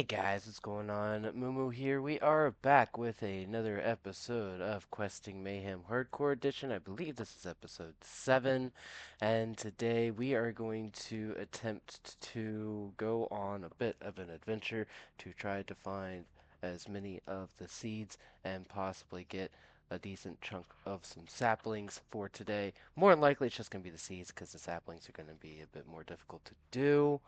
Hey guys, what's going on? Mumu here. We are back with another episode of Questing Mayhem Hardcore Edition. I believe this is episode 7, and today we are going to attempt to go on a bit of an adventure to try to find as many of the seeds and possibly get a decent chunk of some saplings for today. More than likely, it's just going to be the seeds because the saplings are going to be a bit more difficult to do.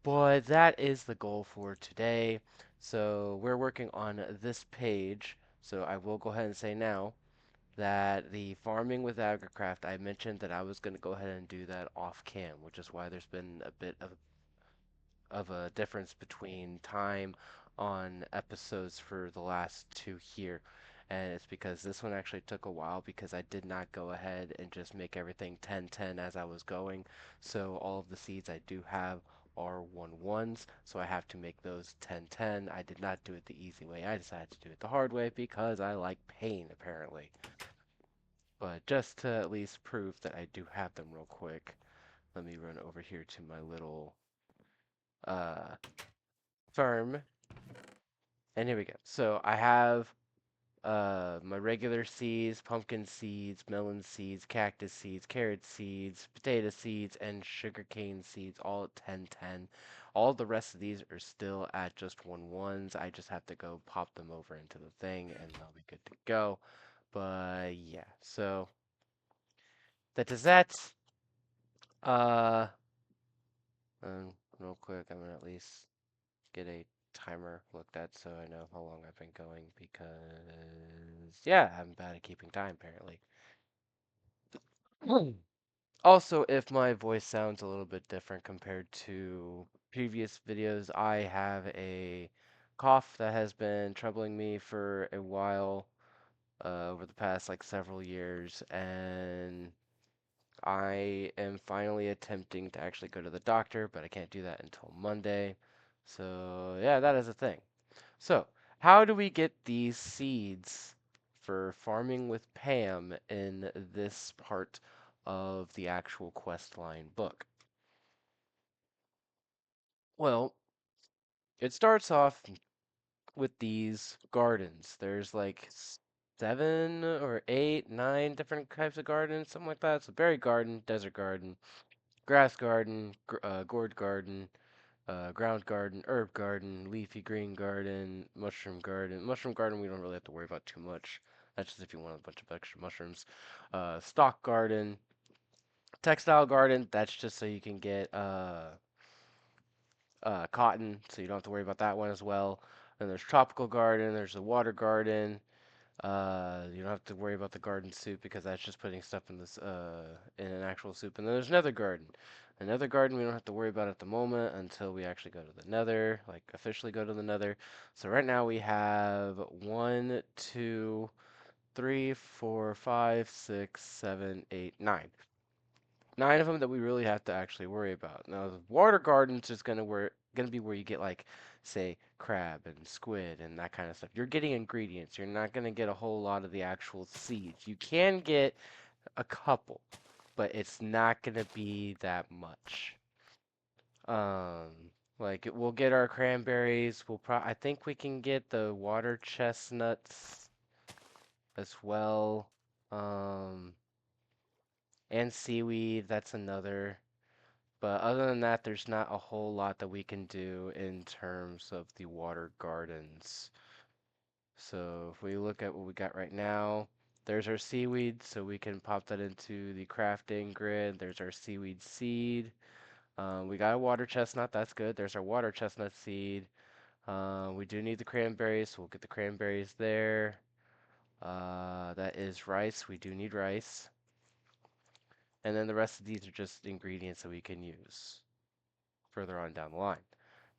But that is the goal for today. So we're working on this page. So I will go ahead and say now that the farming with Agricraft, I mentioned that I was going to go ahead and do that off cam, which is why there's been a bit of a difference between time on episodes for the last two here. And it's because this one actually took a while because I did not go ahead and just make everything 10-10 as I was going. So all of the seeds I do have are 1-1s, so I have to make those 10-10. I did not do it the easy way. I decided to do it the hard way because I like pain, apparently. But just to at least prove that I do have them real quick, let me run over here to my little uh, farm. And here we go. So I have my regular seeds, pumpkin seeds, melon seeds, cactus seeds, carrot seeds, potato seeds, and sugarcane seeds, all at 10-10. All the rest of these are still at just 1-1s. I just have to go pop them over into the thing and they'll be good to go. But yeah, so that is that. Uh, Real quick, I'm gonna at least get a timer looked at so I know how long I've been going because, yeah, I'm bad at keeping time apparently. Also, if my voice sounds a little bit different compared to previous videos, I have a cough that has been troubling me for a while, over the past like several years, and I am finally attempting to actually go to the doctor, but I can't do that until Monday. So, yeah, that is a thing. So, how do we get these seeds for farming with Pam in this part of the actual quest line book? Well, it starts off with these gardens. There's like 7 or 8, 9 different types of gardens, something like that. So, berry garden, desert garden, grass garden, gourd garden, ground garden, herb garden, leafy green garden, mushroom garden. Mushroom garden, we don't really have to worry about too much. That's just if you want a bunch of extra mushrooms. Stock garden, textile garden. That's just so you can get cotton, so you don't have to worry about that one as well. Then there's tropical garden. There's a water garden. You don't have to worry about the garden soup because that's just putting stuff in this in an actual soup. And then there's another garden. Another garden we don't have to worry about at the moment until we actually go to the nether, like officially go to the nether. So right now we have 1, 2, 3, 4, 5, 6, 7, 8, 9. 9 of them that we really have to actually worry about. Now the water garden's just gonna be where you get like say crab and squid and that kind of stuff. You're getting ingredients. You're not gonna get a whole lot of the actual seeds. You can get a couple, but it's not gonna be that much. Like we'll get our cranberries. I think we can get the water chestnuts as well. Um, and seaweed. That's another. But other than that, there's not a whole lot that we can do in terms of the water gardens. So if we look at what we got right now, there's our seaweed, so we can pop that into the crafting grid. There's our seaweed seed. We got a water chestnut, that's good. There's our water chestnut seed. We do need the cranberries, so we'll get the cranberries there. That is rice. We do need rice. And then the rest of these are just ingredients that we can use further on down the line.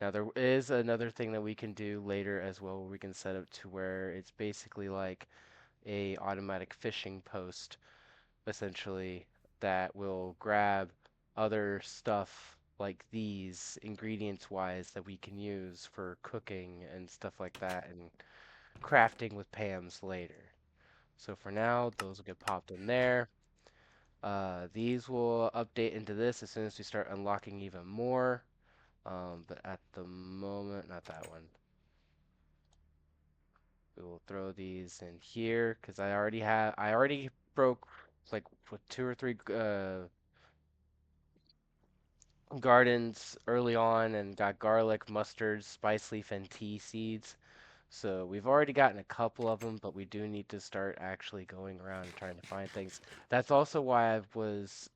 Now there is another thing that we can do later as well where we can set up to where it's basically like a automatic fishing post essentially that will grab other stuff like these ingredients wise that we can use for cooking and stuff like that and crafting with Pam's later. So for now, those will get popped in there. These will update into this as soon as we start unlocking even more. But at the moment, not that one. We will throw these in here because I already broke like with two or three gardens early on and got garlic, mustard, spice leaf, and tea seeds. So we've already gotten a couple of them, but we do need to start actually going around and trying to find things. That's also why I was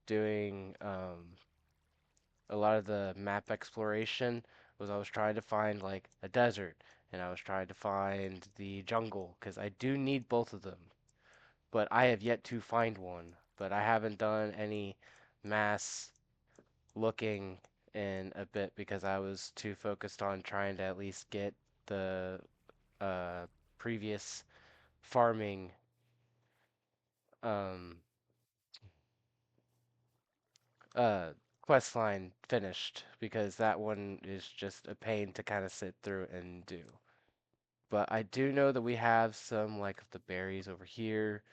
doing a lot of the map exploration was I was trying to find like a desert and I was trying to find the jungle because I do need both of them, but I have yet to find one. But I haven't done any mass looking in a bit because I was too focused on trying to at least get the uh, previous farming um, uh, quest line finished because that one is just a pain to kind of sit through and do. But I do know that we have some like the berries over here,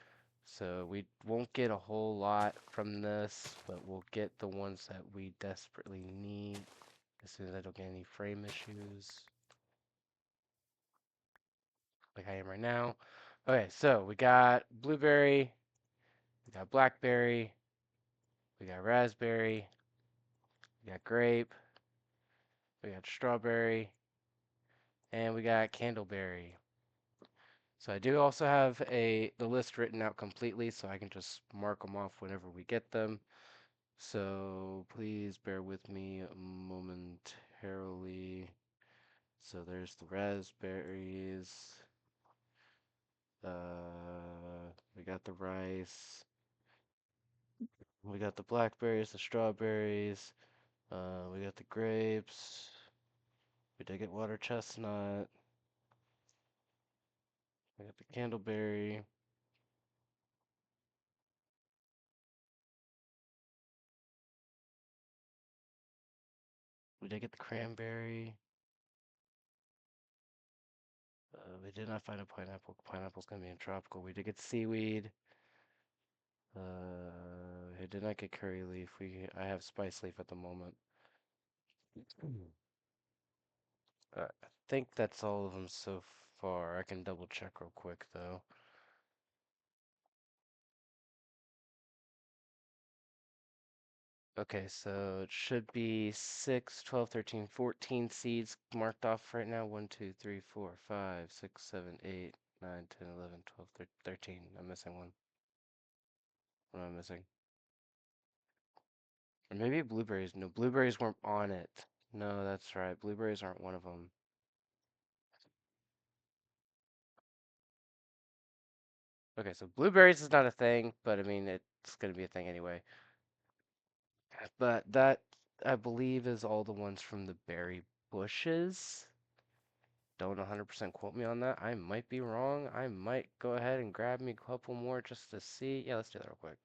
so we won't get a whole lot from this, but we'll get the ones that we desperately need as soon as I don't get any frame issues like I am right now. Okay, so we got blueberry, we got blackberry, we got raspberry, we got grape, we got strawberry, and we got candleberry. So I do also have the list written out completely so I can just mark them off whenever we get them. So please bear with me momentarily. So there's the raspberries. We got the rice. We got the blackberries, the strawberries. We got the grapes. We did get water chestnut. We got the candleberry. We did get the cranberry. We did not find a pineapple. Pineapple's gonna be in tropical. We did get seaweed. We did not get curry leaf. I have spice leaf at the moment. I think that's all of them so far. I can double check real quick though. Okay, so it should be 6, 12, 13, 14 seeds marked off right now. 1, 2, 3, 4, 5, 6, 7, 8, 9, 10, 11, 12, 13. I'm missing one. What am I missing? Or maybe blueberries. No, blueberries weren't on it. No, that's right. Blueberries aren't one of them. Okay, so blueberries is not a thing, but I mean, it's going to be a thing anyway. But that, I believe, is all the ones from the berry bushes. Don't 100% quote me on that. I might be wrong. I might go ahead and grab me a couple more just to see. Yeah, let's do that real quick.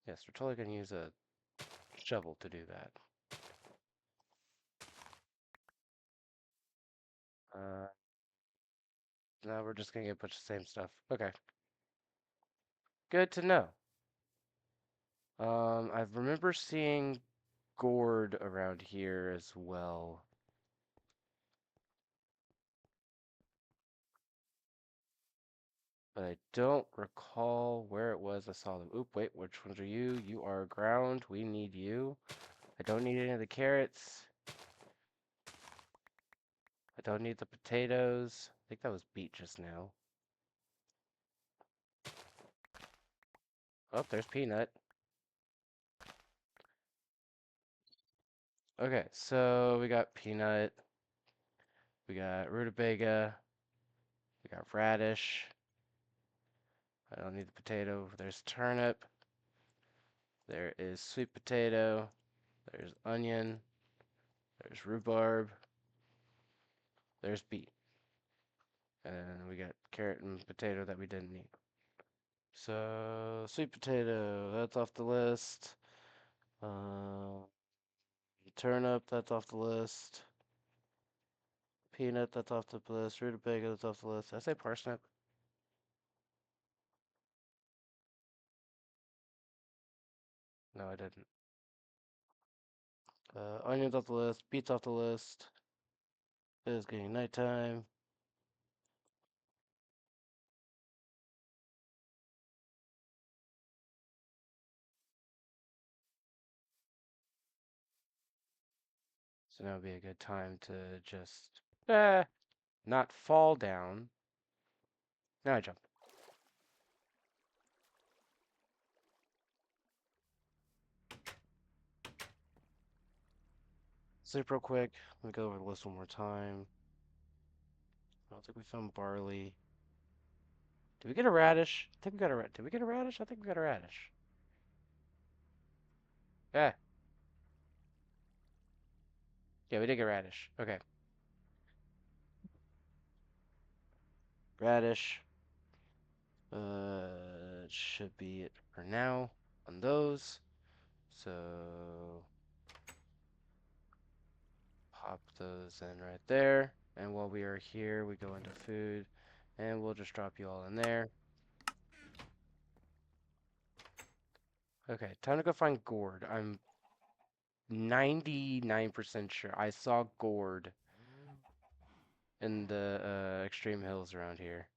Yes, we're totally going to use a shovel to do that. Uh, Now we're just going to get a bunch of the same stuff. Okay, good to know. I remember seeing gourd around here as well. But I don't recall where it was I saw them. Oop, wait, which ones are you? You are ground. We need you. I don't need any of the carrots. I don't need the potatoes. I think that was beet just now. Oh, there's peanut. Okay, so we got peanut. We got rutabaga. We got radish. I don't need the potato. There's turnip. There is sweet potato. There's onion. There's rhubarb. There's beet. And we got carrot and potato that we didn't need. So, sweet potato, that's off the list. Uh, Turnip, that's off the list. Peanut, that's off the list. Rutabaga, that's off the list. Did I say parsnip? No, I didn't. Onions off the list, beets off the list. It is getting nighttime. So now would be a good time to just not fall down. Now I jump. Sleep real quick. Let me go over the list one more time. I don't think we found barley. Did we get a radish? I think we got a Did we get a radish? I think we got a radish. Yeah. Yeah, we did get radish. Okay. Radish. Should be it for now on those. So pop those in right there. And while we are here, we go into food, and we'll just drop you all in there. Okay, time to go find gourd. I'm 99% sure I saw gourd in the extreme hills around here.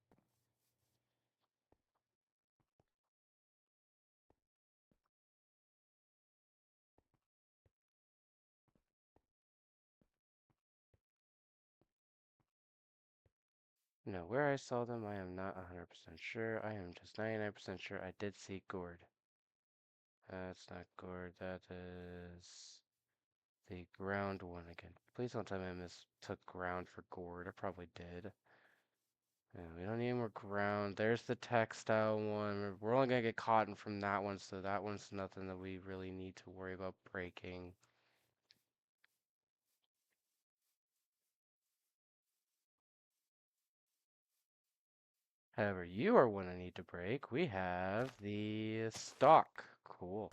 No, where I saw them, I am not 100% sure. I am just 99% sure I did see gourd. That's not gourd. That is the ground one again. Please don't tell me I mistook ground for gourd. I probably did. Yeah, we don't need more ground. There's the textile one. We're only gonna get cotton from that one, so that one's nothing that we really need to worry about breaking. However, you are one I need to break. We have the stalk. Cool.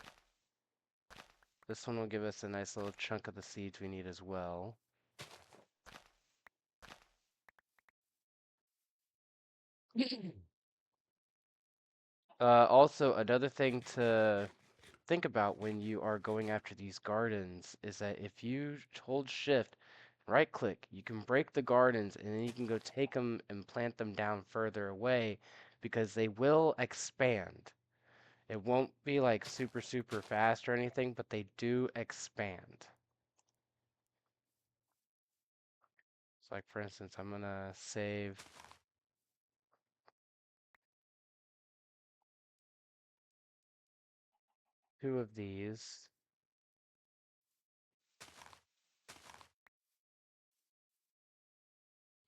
This one will give us a nice little chunk of the seeds we need as well. Also, another thing to think about when you are going after these gardens is that if you hold shift, right click, you can break the gardens and then you can go take them and plant them down further away because they will expand. It won't be like super, super fast or anything, but they do expand. So like for instance, I'm gonna save 2 of these.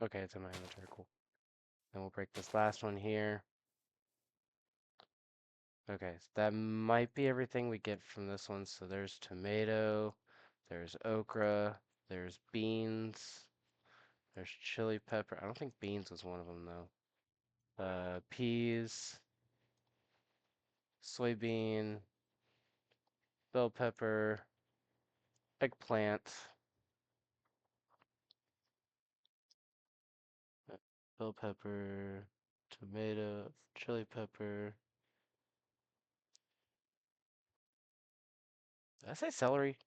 Okay, it's in my inventory, cool. Then we'll break this last one here. Okay, so that might be everything we get from this one. So there's tomato, there's okra, there's beans, there's chili pepper. I don't think beans was one of them though. Peas, soybean, bell pepper, eggplant, bell pepper, tomato, chili pepper. Did I say celery?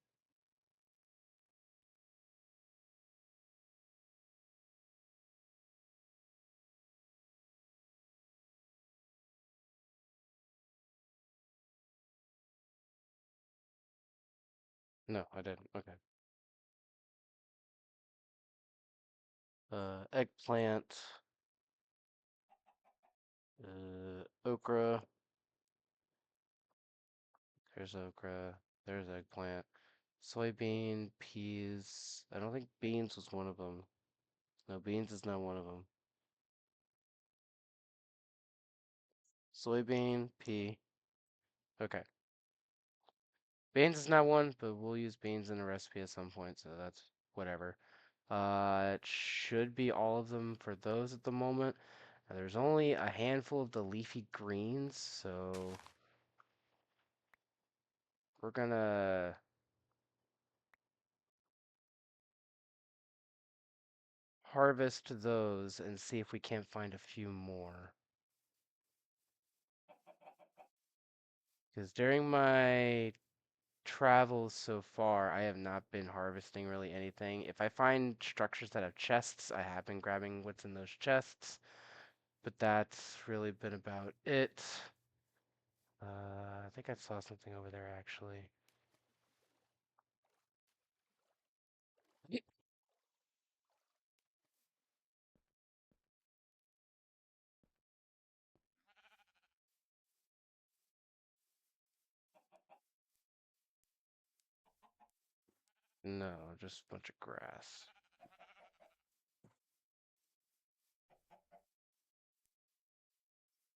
No, I didn't. Okay. Eggplant, okra. There's okra. There's eggplant. Soybean, peas. I don't think beans was one of them. No, beans is not one of them. Soybean, pea. Okay. Beans is not one, but we'll use beans in a recipe at some point, so that's whatever. It should be all of them for those at the moment. There's only a handful of the leafy greens, so we're gonna harvest those and see if we can't find a few more. Because during my travels so far, I have not been harvesting really anything. If I find structures that have chests, I have been grabbing what's in those chests, but that's really been about it. I think I saw something over there actually. No, just a bunch of grass.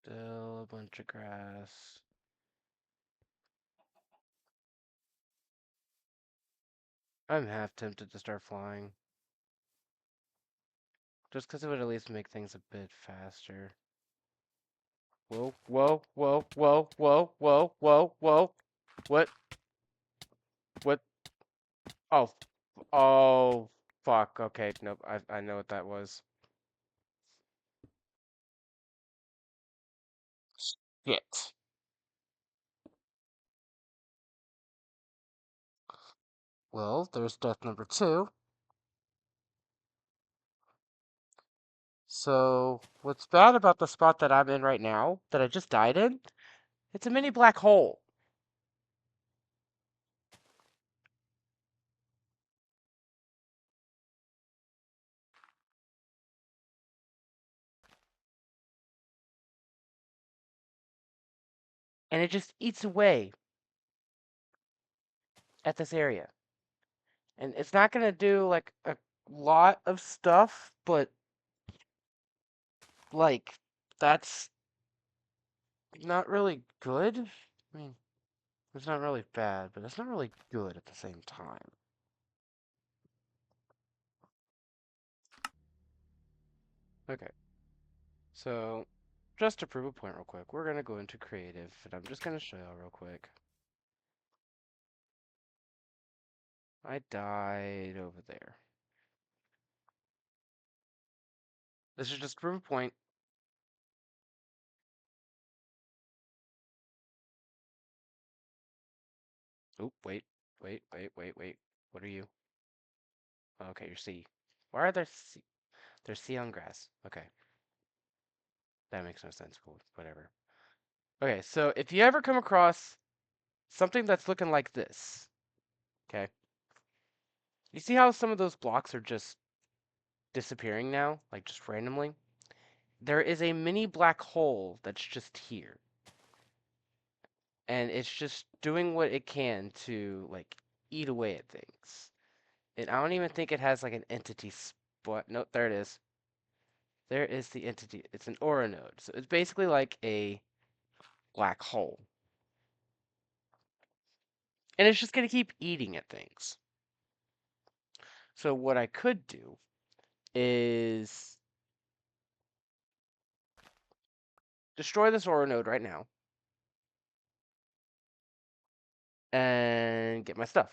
Still a bunch of grass. I'm half tempted to start flying. Just because it would at least make things a bit faster. Whoa, whoa, whoa, whoa, whoa, whoa, whoa, whoa. What? What? Oh, oh, fuck. Okay, nope. I know what that was. Shit. Well, there's death number two. So, what's bad about the spot that I'm in right now, that I just died in? It's a mini black hole. And it just eats away at this area. And it's not gonna do like a lot of stuff, but like that's not really good. I mean, it's not really bad, but it's not really good at the same time. Okay, so just to prove a point real quick, we're gonna go into creative, and I'm just gonna show y'all real quick. I died over there. This is just to prove a point. Oh, wait. What are you? Okay, you're C. Why are there C? There's C on grass. Okay, that makes no sense. Cool, whatever. Okay, so if you ever come across something that's looking like this, okay, you see how some of those blocks are just disappearing now, like just randomly? There is a mini black hole that's just here. And it's just doing what it can to, like, eat away at things. And I don't even think it has, like, an entity spot. Nope, there it is. There is the entity. It's an aura node. So it's basically like a black hole. And it's just going to keep eating at things. So what I could do is destroy this aura node right now and get my stuff,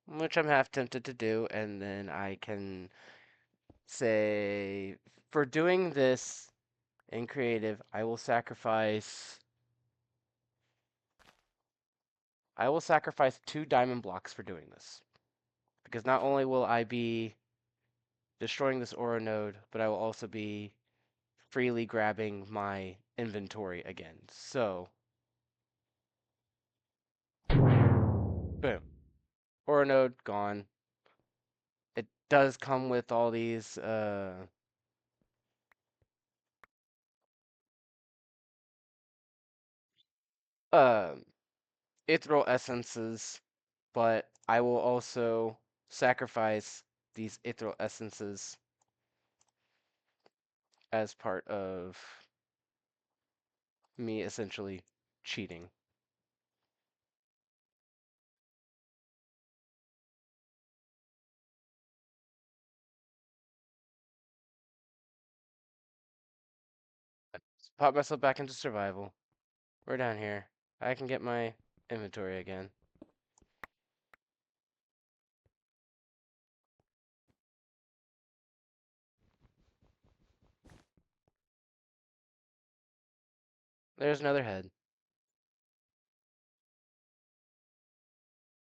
which I'm half tempted to do, and then I can say, for doing this in creative, I will sacrifice 2 diamond blocks for doing this. Because not only will I be destroying this aura node, but I will also be freely grabbing my inventory again. So, boom. Aura node gone. It does come with all these uh ethereal essences, but I will also sacrifice these ethereal essences as part of me essentially cheating. Pop myself back into survival. We're down here. I can get my inventory again. There's another head.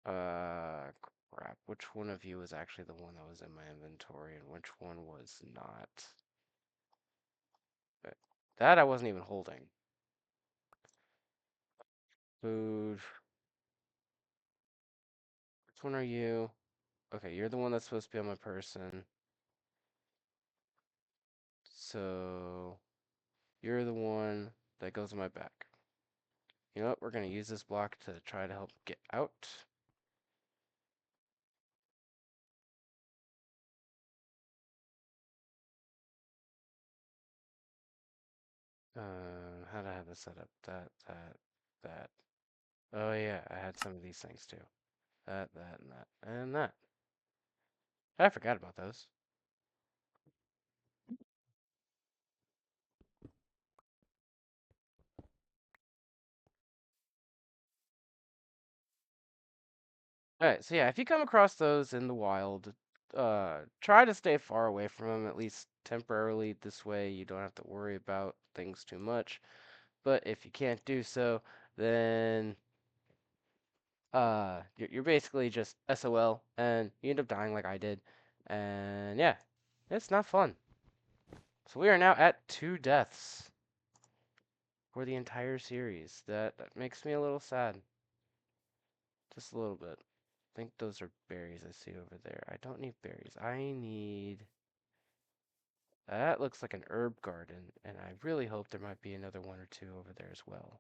Crap. Which one of you was actually the one that was in my inventory and which one was not? That I wasn't even holding. Food. Which one are you? Okay, you're the one that's supposed to be on my person. So you're the one that goes on my back. You know what? We're gonna use this block to try to help get out. How do I have this set up? That. Oh yeah, I had some of these things too. That, and that, and that. I forgot about those. Alright, so yeah, if you come across those in the wild, try to stay far away from them, at least temporarily. This way you don't have to worry about things too much. But if you can't do so, then you're basically just SOL, and you end up dying like I did. And yeah, it's not fun. So we are now at 2 deaths for the entire series. That makes me a little sad. Just a little bit. I think those are berries I see over there. I don't need berries. I need... That looks like an herb garden, and I really hope there might be another one or two over there as well.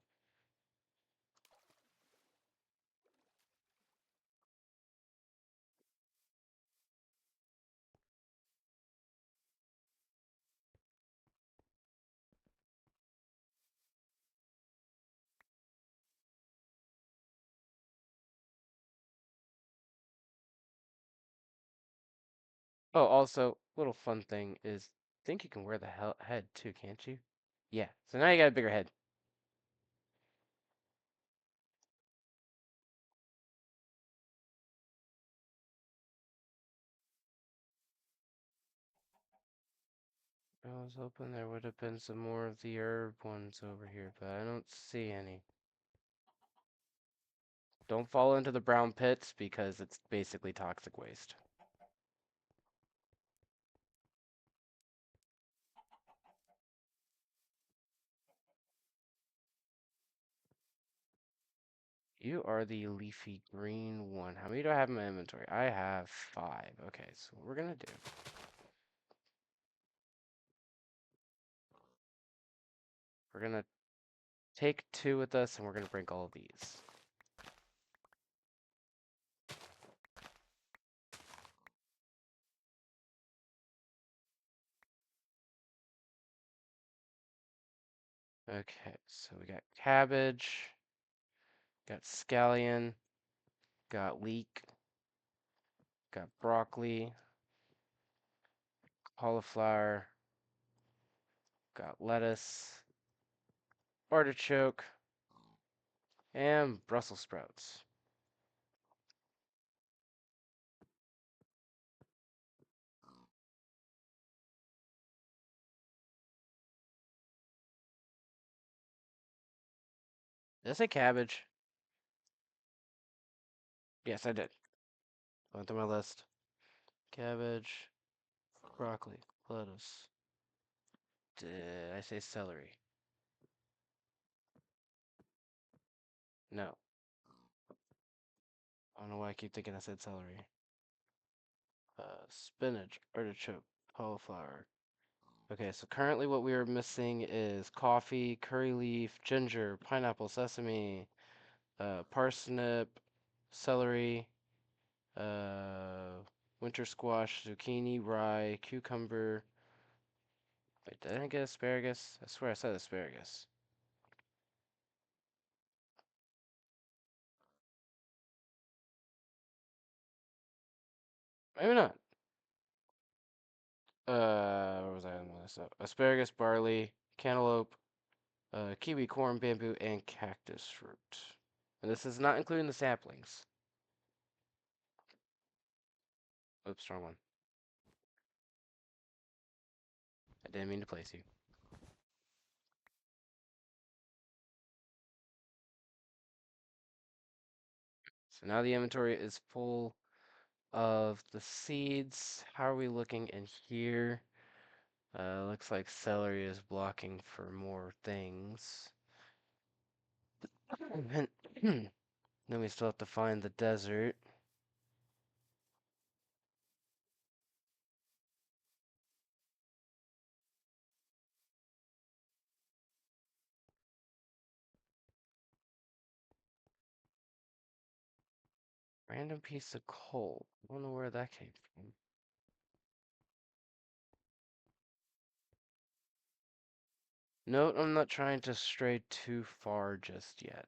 Oh, also, little fun thing is, I think you can wear the head too, can't you? Yeah, so now you got a bigger head. I was hoping there would have been some more of the herb ones over here, but I don't see any. Don't fall into the brown pits because it's basically toxic waste. You are the leafy green one. How many do I have in my inventory? I have 5. Okay, so what we're gonna do. We're gonna take 2 with us and we're gonna break all of these. Okay, so we got cabbage, got scallion, got leek, got broccoli, cauliflower, got lettuce, artichoke, and Brussels sprouts. Did I say cabbage? Yes, I did. Went through my list. Cabbage, broccoli, lettuce. Did I say celery? No. I don't know why I keep thinking I said celery. Spinach, artichoke, cauliflower. Okay, so currently what we are missing is coffee, curry leaf, ginger, pineapple, sesame, parsnip, celery, uh, winter squash, zucchini, rye, cucumber. Wait, did I get asparagus? I swear I said asparagus. Maybe not. Where was I on this? Asparagus, barley, cantaloupe, kiwi, corn, bamboo, and cactus fruit. And this is not including the saplings. Oops, wrong one. I didn't mean to place you. So now the inventory is full of the seeds. How are we looking in here? Looks like celery is blocking for more things. And then we still have to find the desert. Random piece of coal. I don't know where that came from. Note, I'm not trying to stray too far just yet.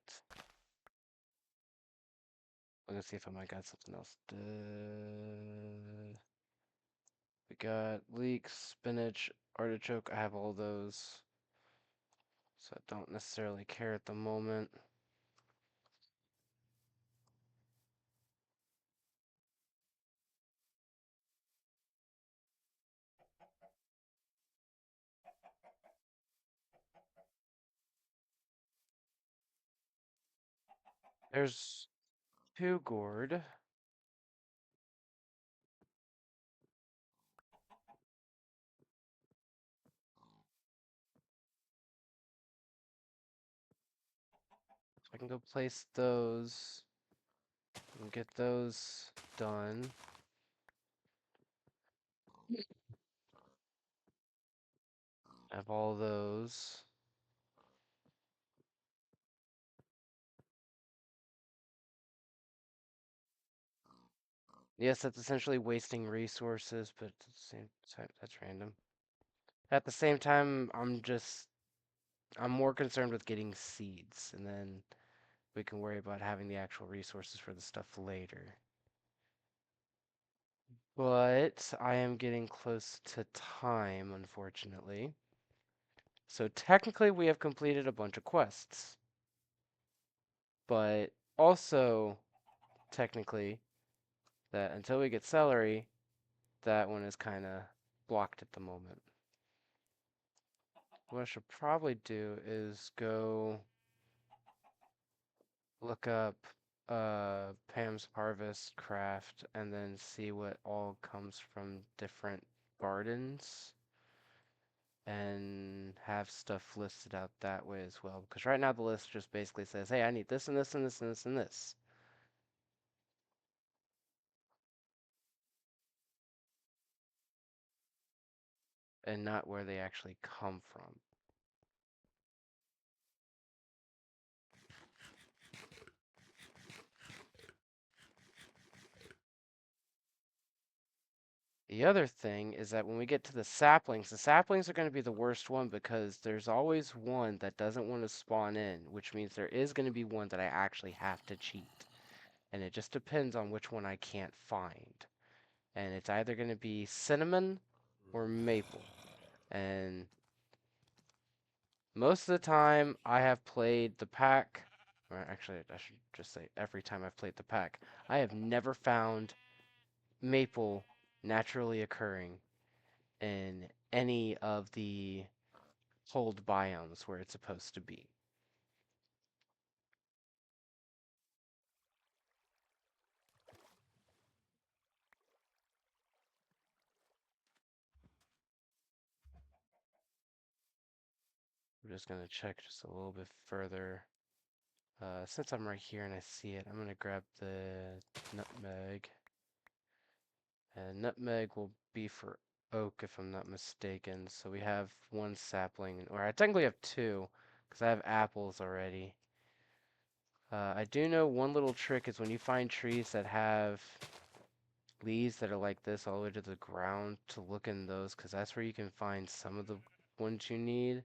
I'm gonna see if I might got something else. We got leeks, spinach, artichoke. I have all those, so I don't necessarily care at the moment. There's 2 gourd. So I can go place those and get those done. I have all those. Yes, that's essentially wasting resources, but at the same time, that's random. At the same time, I'm more concerned with getting seeds, and then we can worry about having the actual resources for the stuff later. But I am getting close to time, unfortunately. So technically, we have completed a bunch of quests. But also, technically, that until we get celery, that one is kind of blocked at the moment. What I should probably do is go look up Pam's Harvest Craft and then see what all comes from different gardens and have stuff listed out that way as well. Because right now the list just basically says, hey, I need this and this and this and this and this. And not where they actually come from. The other thing is that when we get to the saplings are going to be the worst one because there's always one that doesn't want to spawn in, which means there is going to be one that I actually have to cheat. And it just depends on which one I can't find. And it's either going to be cinnamon or maple. And most of the time I have played the pack, or actually I should just say every time I've played the pack, I have never found maple naturally occurring in any of the cold biomes where it's supposed to be. I'm just going to check just a little bit further. Since I'm right here and I see it, I'm going to grab the nutmeg. And nutmeg will be for oak if I'm not mistaken. So we have 1 sapling, or I technically have 2 because I have apples already. I do know one little trick is when you find trees that have leaves that are like this all the way to the ground to look in those because that's where you can find some of the ones you need.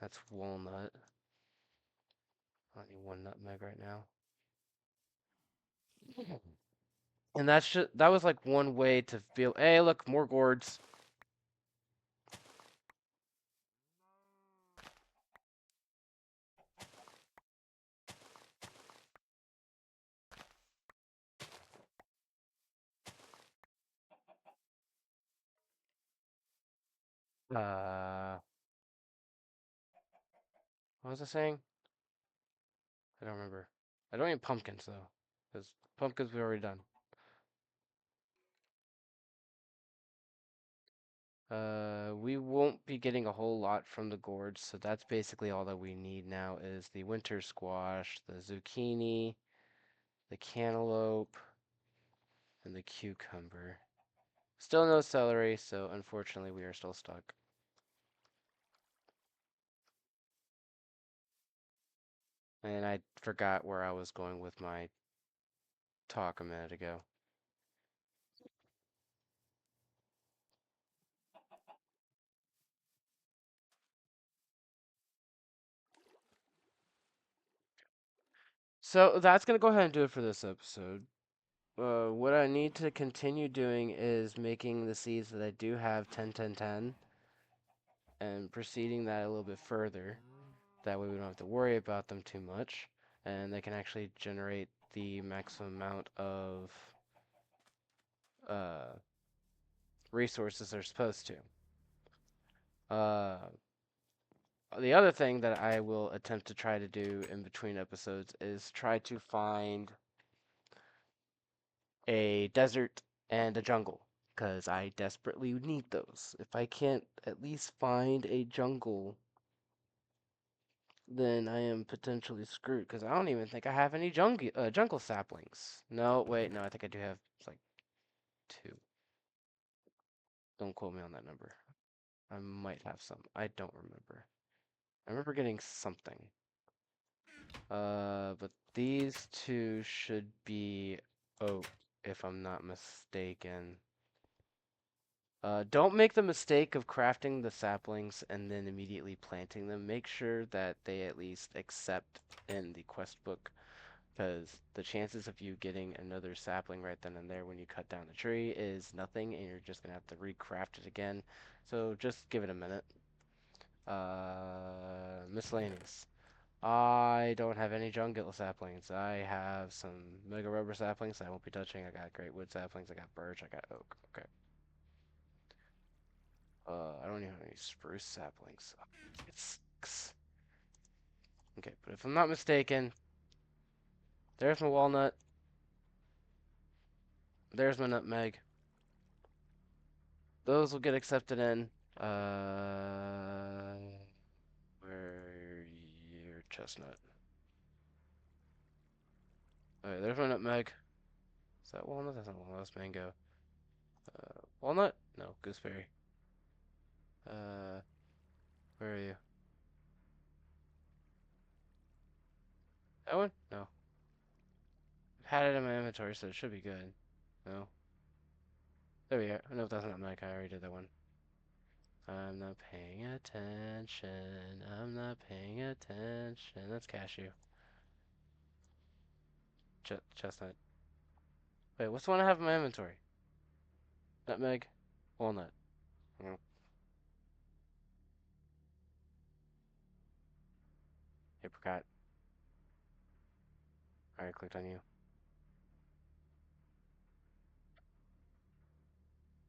That's walnut. I don't need 1 nutmeg right now. And that was like one way to feel. Hey, look, more gourds. What was I saying? I don't remember. I don't eat pumpkins though. Because pumpkins we already done. We won't be getting a whole lot from the gourds, so that's basically all that we need now is the winter squash, the zucchini, the cantaloupe, and the cucumber. Still no celery, so unfortunately we are still stuck. And I forgot where I was going with my talk a minute ago. So that's going to go ahead and do it for this episode. What I need to continue doing is making the seeds that I do have 10, 10, 10, and proceeding that a little bit further. That way we don't have to worry about them too much, and they can actually generate the maximum amount of uh, resources they're supposed to. The other thing that I will attempt to try to do in between episodes is try to find a desert and a jungle, because I desperately need those. If I can't at least find a jungle, then I am potentially screwed, because I don't even think I have any jungle saplings. No, wait, no, I think I do have like two. Don't quote me on that number. I might have some. I don't remember. I remember getting something. But these two should be oak, if I'm not mistaken. Don't make the mistake of crafting the saplings and then immediately planting them. Make sure that they at least accept in the quest book, because the chances of you getting another sapling right then and there when you cut down the tree is nothing, and you're just gonna have to recraft it again. So just give it a minute. Miscellaneous. I don't have any jungle saplings. I have some mega rubber saplings I won't be touching. I got great wood saplings. I got birch. I got oak. Okay. I don't even have any spruce saplings. It sucks. Okay, but if I'm not mistaken, there's my walnut. There's my nutmeg. Those will get accepted in. Where your chestnut? Alright, there's my nutmeg. Is that walnut? That's not walnut. That's mango. Walnut? No, gooseberry. Uh, where are you? That one? No. I've had it in my inventory, so it should be good. No. There we go. No, that's not nutmeg. I already did that one. I'm not paying attention. I'm not paying attention. That's cashew. Chestnut. Wait, what's the one I have in my inventory? Nutmeg? Walnut. Oh, apricot. Alright, clicked on you.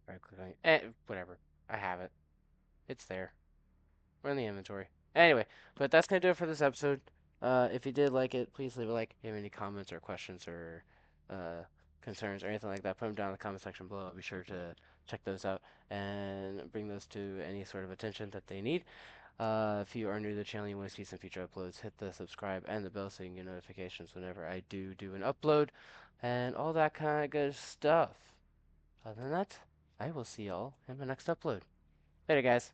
Alright, clicked on you. Whatever. I have it. It's there. We're in the inventory. Anyway, but that's gonna do it for this episode. If you did like it, please leave a like. If you have any comments or questions or uh, concerns or anything like that, put them down in the comment section below. I'll be sure to check those out and bring those to any sort of attention that they need. If you are new to the channel and you want to see some future uploads, hit the subscribe and the bell so you can get notifications whenever I do an upload and all that kind of good stuff. Other than that, I will see y'all in my next upload. Later, guys.